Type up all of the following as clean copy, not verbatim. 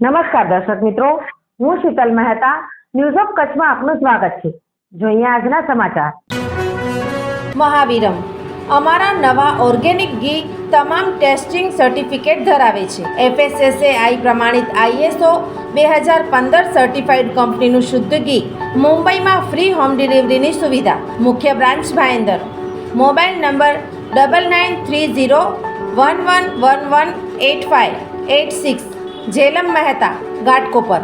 નમસ્કાર દર્શક મિત્રો, હું શીતલ મહેતા ન્યૂઝ ઓફ કચ્છમાં આપનું સ્વાગત છે. જોઈએ આજના સમાચાર. મહાવીરમ અમારા નવા ઓર્ગેનિક ઘી તમામ ટેસ્ટિંગ સર્ટિફિકેટ ધરાવે છે. FSSAI પ્રમાણિત ISO 2015 સર્ટિફાઈડ કંપનીનું શુદ્ધ ઘી. મુંબઈમાં ફ્રી હોમ ડિલિવરીની સુવિધા. મુખ્ય branch Bhayandar. Mobile number 993011118586. Jhelam Mehta Ghatkopar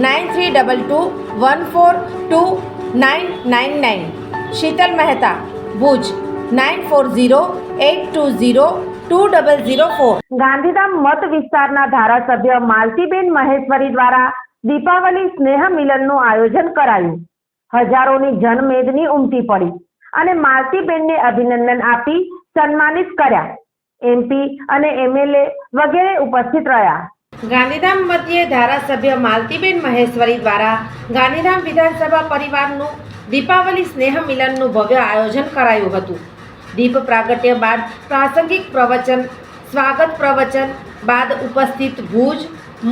9322142999. Sheetal Mehta Bhuj 9408202004. Gandhidham મત વિસ્તારના ધારાસભ્ય માલતીબેન મહેશ્વરી દ્વારા દીપાવલી સ્નેહ મિલનનું આયોજન કરાયું. હજારોની જનમેદની ઉમટી પડી અને માલતીબેનને અભિનંદન આપી સન્માનિત કર્યા. MP અને MLA વગેરે ઉપસ્થિત રહ્યા. ગાંધીધામ મધ્યે ધારાસભ્ય માલતીબેન મહેશ્વરી દ્વારા ગાંધીધામ વિધાનસભા પરિવારનું દીપાવલી સ્નેહ મિલનનું ભવ્ય આયોજન કરાયું હતું. દીપ પ્રાગટ્ય બાદ પ્રાસંગિક પ્રવચન, સ્વાગત પ્રવચન બાદ ઉપસ્થિત ભુજ,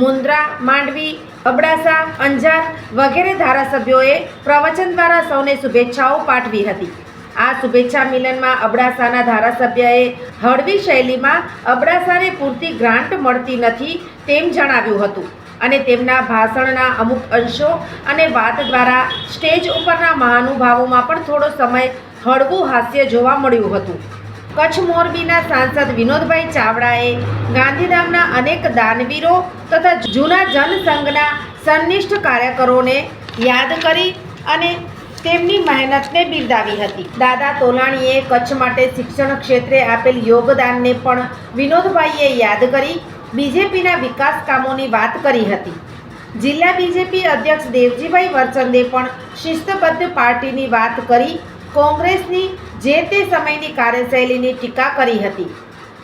મુન્દ્રા, માંડવી, અબડાસા, અંજાર વગેરે ધારાસભ્યોએ પ્રવચન દ્વારા સૌને શુભેચ્છાઓ પાઠવી હતી. આ શુભેચ્છા મિલનમાં અબડાસાના ધારાસભ્યએ હળવી શૈલીમાં અબડાસાને પૂરતી ગ્રાન્ટ મળતી નથી તેમ જણાવ્યું હતું અને તેમના ભાષણના અમુક અંશો અને વાત દ્વારા સ્ટેજ ઉપરના મહાનુભાવોમાં પણ થોડો સમય હળવું હાસ્ય જોવા મળ્યું હતું. કચ્છ મોરબીના સાંસદ વિનોદભાઈ ચાવડાએ ગાંધીધામના અનેક દાનવીરો તથા જૂના જનસંઘના સન્નિષ્ઠ કાર્યકરોને યાદ કરી અને તેમની મહેનતને બિરદાવી હતી. દાદા તોલાણીએ કચ્છ માટે શિક્ષણ ક્ષેત્રે આપેલ યોગદાનને પણ વિનોદભાઈએ યાદ કરી બીજેપીના વિકાસ કામોની વાત કરી હતી. જિલ્લા બીજેપી અધ્યક્ષ દેવજીભાઈ વરચંદે પણ શિસ્તબદ્ધ પાર્ટીની વાત કરી કોંગ્રેસની જે તે સમયની કાર્યશૈલીની ટીકા કરી હતી.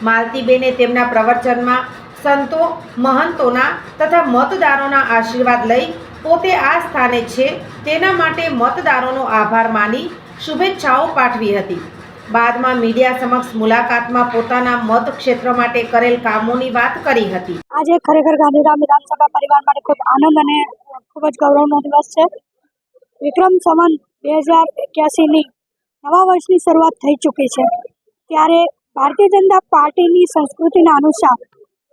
માલતીબેને તેમના પ્રવચનમાં સંતો, મહંતોના તથા મતદારોના આશીર્વાદ લઈ પોતે આ સ્થાને છે તેના માટે મતદારોનો આભાર માની શુભેચ્છાઓ પાઠવી હતી. બાદમાં મીડિયા સમક્ષ મુલાકાતમાં પોતાના મત ક્ષેત્ર માટે કરેલ કામોની વાત કરી હતી. આજે ખરેખર ગાંધીધામ વિધાનસભા પરિવાર માટે ખૂબ આનંદ અને ખૂબ જ ગૌરવનો દિવસ છે. વિક્રમ સંવત 2081ની નવા વર્ષની શરૂઆત થઈ ચૂકી છે ત્યારે ભારતીય જનતા પાર્ટીની સંસ્કૃતિના અનુસાર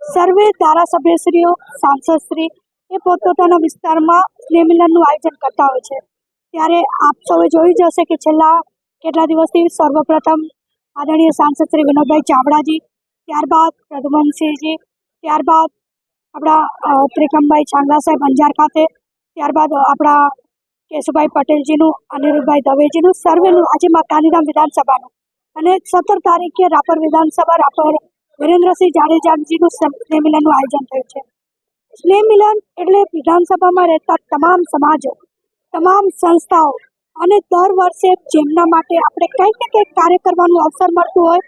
સર્વે ધારાસભ્યશ્રીઓ, સાંસદશ્રી એ પોતપોતાના વિસ્તારમાં સ્નેહ મિલનનું આયોજન કરતા હોય છે. ત્યારે આપ સૌએ જોઈ જ હશે કે છેલ્લા કેટલા દિવસથી સર્વપ્રથમ આદરણીય સાંસદ શ્રી વિનોદભાઈ ચાવડાજી, ત્યારબાદ પ્રદ્યુમનસિંહજી, ત્યારબાદ આપણા ત્રિકમભાઈ છાંગલા સાહેબ અંજાર ખાતે, ત્યારબાદ આપણા કેશુભાઈ પટેલજીનું, અનિરુદ્ધભાઈ દવેજીનું, સર્વેનું આજે ગાંધીધામ વિધાનસભાનું અને 17 તારીખે રાપર વિધાનસભા રાપર વિરેન્દ્રસિંહ જાડેજાજીનું સ્નેહ મિલનનું આયોજન થયું છે. સ્નેહ મિલન એટલે વિધાનસભામાં રહેતા તમામ સમાજો, તમામ સંસ્થાઓ અને દર વર્ષે જેમના માટે આપણે કંઈક ને કંઈક કાર્ય કરવાનું અવસર મળતું હોય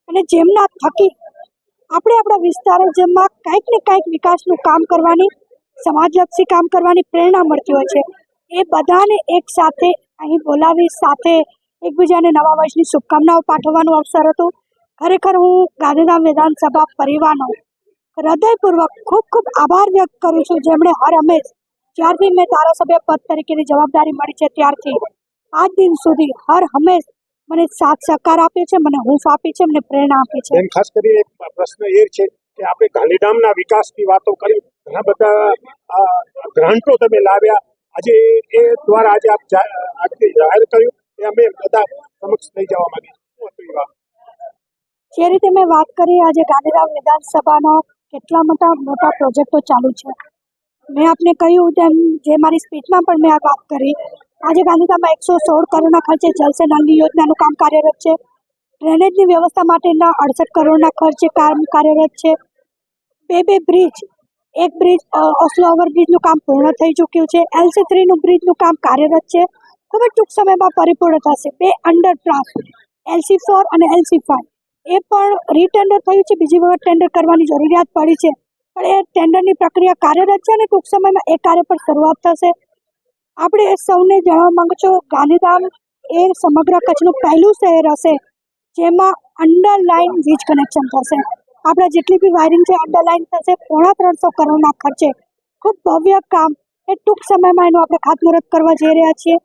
અને જેમના થકી આપણે આપણા વિસ્તારોમાં કંઈક ને કંઈક વિકાસનું કામ કરવાની, સમાજલક્ષી કામ કરવાની પ્રેરણા મળતી હોય છે. એ બધાને એક સાથે અહીં બોલાવી સાથે એકબીજાને નવા વર્ષની શુભકામનાઓ પાઠવવાનો અવસર હતો. ખરેખર હું ગાંધીધામ વિધાનસભા પરિવારનો હૃદયપૂર્વક ખૂબ ખૂબ આભાર વ્યક્ત કરું છું, જેમણે હર હંમેશ જ્યારથી મેં ધારાસભ્ય પદ તરીકેની જવાબદારી મળી છે ત્યારથી આજ દિન સુધી હર હંમેશ મને સાથ સહકાર આપ્યો છે, મને હૂંફ આપી છે, મને પ્રેરણા આપી છે. ખાસ કરીને એક પ્રશ્ન એ છે કે આપણે ગાંધીધામના વિકાસની વાતો કરી, ઘણા બધા ગ્રાન્ટો તમે લાવ્યા, આજે એ દ્વારા આજે આપ જાહેર કર્યું એ અમે બધા સમક્ષ લઈ જવા માંગીએ. જે રીતે મેં વાત કરી, આજે ગાંધીધામ વિધાનસભાના કેટલા મોટા પ્રોજેક્ટો ચાલુ છે. મેં આપને કહ્યું તેમ, જે મારી સ્પીચમાં પણ મેં આ વાત કરી, આજે ગાંધીધામમાં 116 કરોડના ખર્ચે જલ સે નલની યોજનાનું કામ કાર્યરત છે. ડ્રેનેજની વ્યવસ્થા માટેના 68 કરોડના ખર્ચે કામ કાર્યરત છે. બે બ્રિજ, એક બ્રિજ ઓસ્લો ઓવરબ્રિજનું કામ પૂર્ણ થઈ ચૂક્યું છે. LC3નું બ્રિજનું કામ કાર્યરત છે, ખૂબ જ ટૂંક સમયમાં પરિપૂર્ણ થશે. 2 અંડરપાસ LC4 અને LC5 એ પણ રીટેન્ડર થયું છે, બીજી વખત ટેન્ડર કરવાની જરૂરિયાત પડી છે, પણ એ ટેન્ડરની પ્રક્રિયા કાર્યરત છે અને ટૂંક સમયમાં એ કાર્ય પર શરૂઆત થશે. આપણે સૌને જણાવવા માંગુ છું, ગાંધીધામ એ સમગ્ર કચ્છનું પહેલું શહેર હશે જેમાં અંડરલાઇન વીજ કનેક્શન થશે. આપણે જેટલી બી વાયરિંગ છે અંડરલાઇન થશે. 350 કરોડના ખર્ચે ખૂબ ભવ્ય કામ એ ટૂંક સમયમાં એનું આપણે ખાતમુહૂર્ત કરવા જઈ રહ્યા છીએ.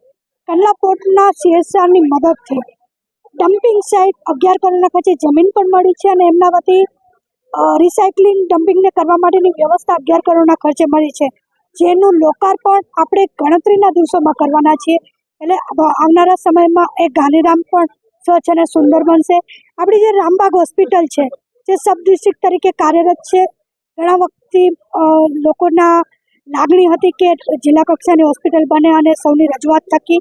કંડલા પોર્ટના CSRની મદદથી ડમ્પિંગ સાઇટ 11 કરોડના ખર્ચે જમીન પણ મળી છે અને એમના વતી રિસાયકલિંગ ડમ્પિંગને કરવા માટેની વ્યવસ્થા 11 કરોડના ખર્ચે મળી છે, જેનું લોકાર્પણ આપણે ગણતરીના દિવસોમાં કરવાના છીએ. એટલે આવનારા સમયમાં એ ગાંધીધામ પણ સ્વચ્છ અને સુંદર બનશે. આપણી જે રામબાગ હોસ્પિટલ છે જે સબ ડિસ્ટ્રિક્ટ તરીકે કાર્યરત છે, ઘણા વખતથી લોકોના લાગણી હતી કે જિલ્લા કક્ષાની હોસ્પિટલ બને અને સૌની રજૂઆત થકી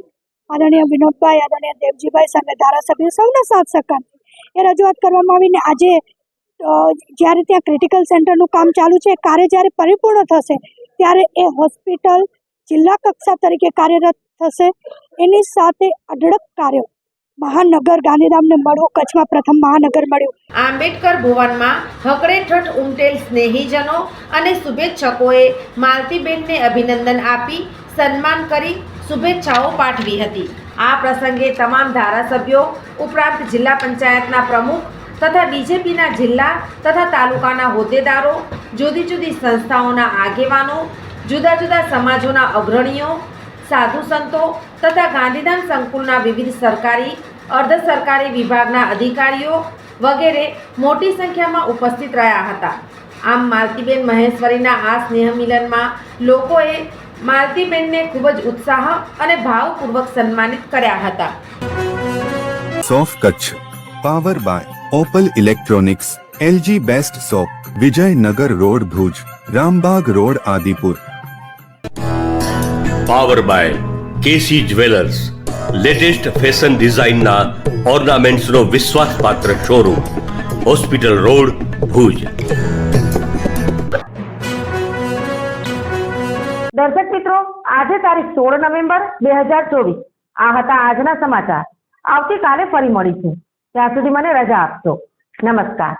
આદરણીય વિનોદભાઈ, આદરણીય દેવજીભાઈ સામે ધારાસભ્ય સૌના સાથ સહકારથી એ રજૂઆત કરવામાં આવીને આજે જ્યારે ત્યાં ક્રિટિકલ સેન્ટરનું કામ ચાલુ છે, કાર્ય જ્યારે પરિપૂર્ણ થશે ત્યારે એ હોસ્પિટલ જિલ્લા કક્ષા તરીકે કાર્યરત થશે. એની સાથે અઢળક કાર્યો મહાનગર ગાંધીધામને મળવું, કચ્છમાં પ્રથમ મહાનગર મળ્યું. આંબેડકર ભવનમાં હકડેઠઠ ઉમટેલ સ્નેહીજનો અને શુભેચ્છકોએ માલતીબેનને અભિનંદન આપી સન્માન કરી શુભેચ્છાઓ પાઠવી હતી. આ પ્રસંગે તમામ ધારાસભ્યો ઉપરાંત જિલ્લા પંચાયતના પ્રમુખ તથા બીજેપીના જિલ્લા તથા તાલુકાના હોદ્દેદારો, જુદી જુદી સંસ્થાઓના આગેવાનો, જુદા જુદા સમાજોના અગ્રણીઓ, સાધુ સંતો તથા ગાંધીધામ સંકુલના વિવિધ સરકારી અર્ધ સરકારી વિભાગના અધિકારીઓ વગેરે મોટી સંખ્યામાં ઉપસ્થિત રહ્યા હતા. આમ માલતીબેન મહેશ્વરીના આ સ્નેહ મિલનમાં લોકોએ માલતીબેનને ખૂબ જ ઉત્સાહ અને ભાવપૂર્વક સન્માનિત કર્યા હતા. સોફ Kutch power by Opal electronics, LG best shop, Vijaynagar road Bhuj, Rambagh road Adipur. Power by KC jewellers, latest fashion ડિઝાઇનના ઓર્નામેન્ટ્સનો વિશ્વાસપાત્ર શોરૂમ, હોસ્પિટલ રોડ ભુજ. દર્શક મિત્રો, આજે તારીખ 16 નવેમ્બર 2024. આ હતા આજના સમાચાર. આવતીકાલે ફરી મળીશું. ત્યાં સુધી મને રજા આપશો. નમસ્કાર.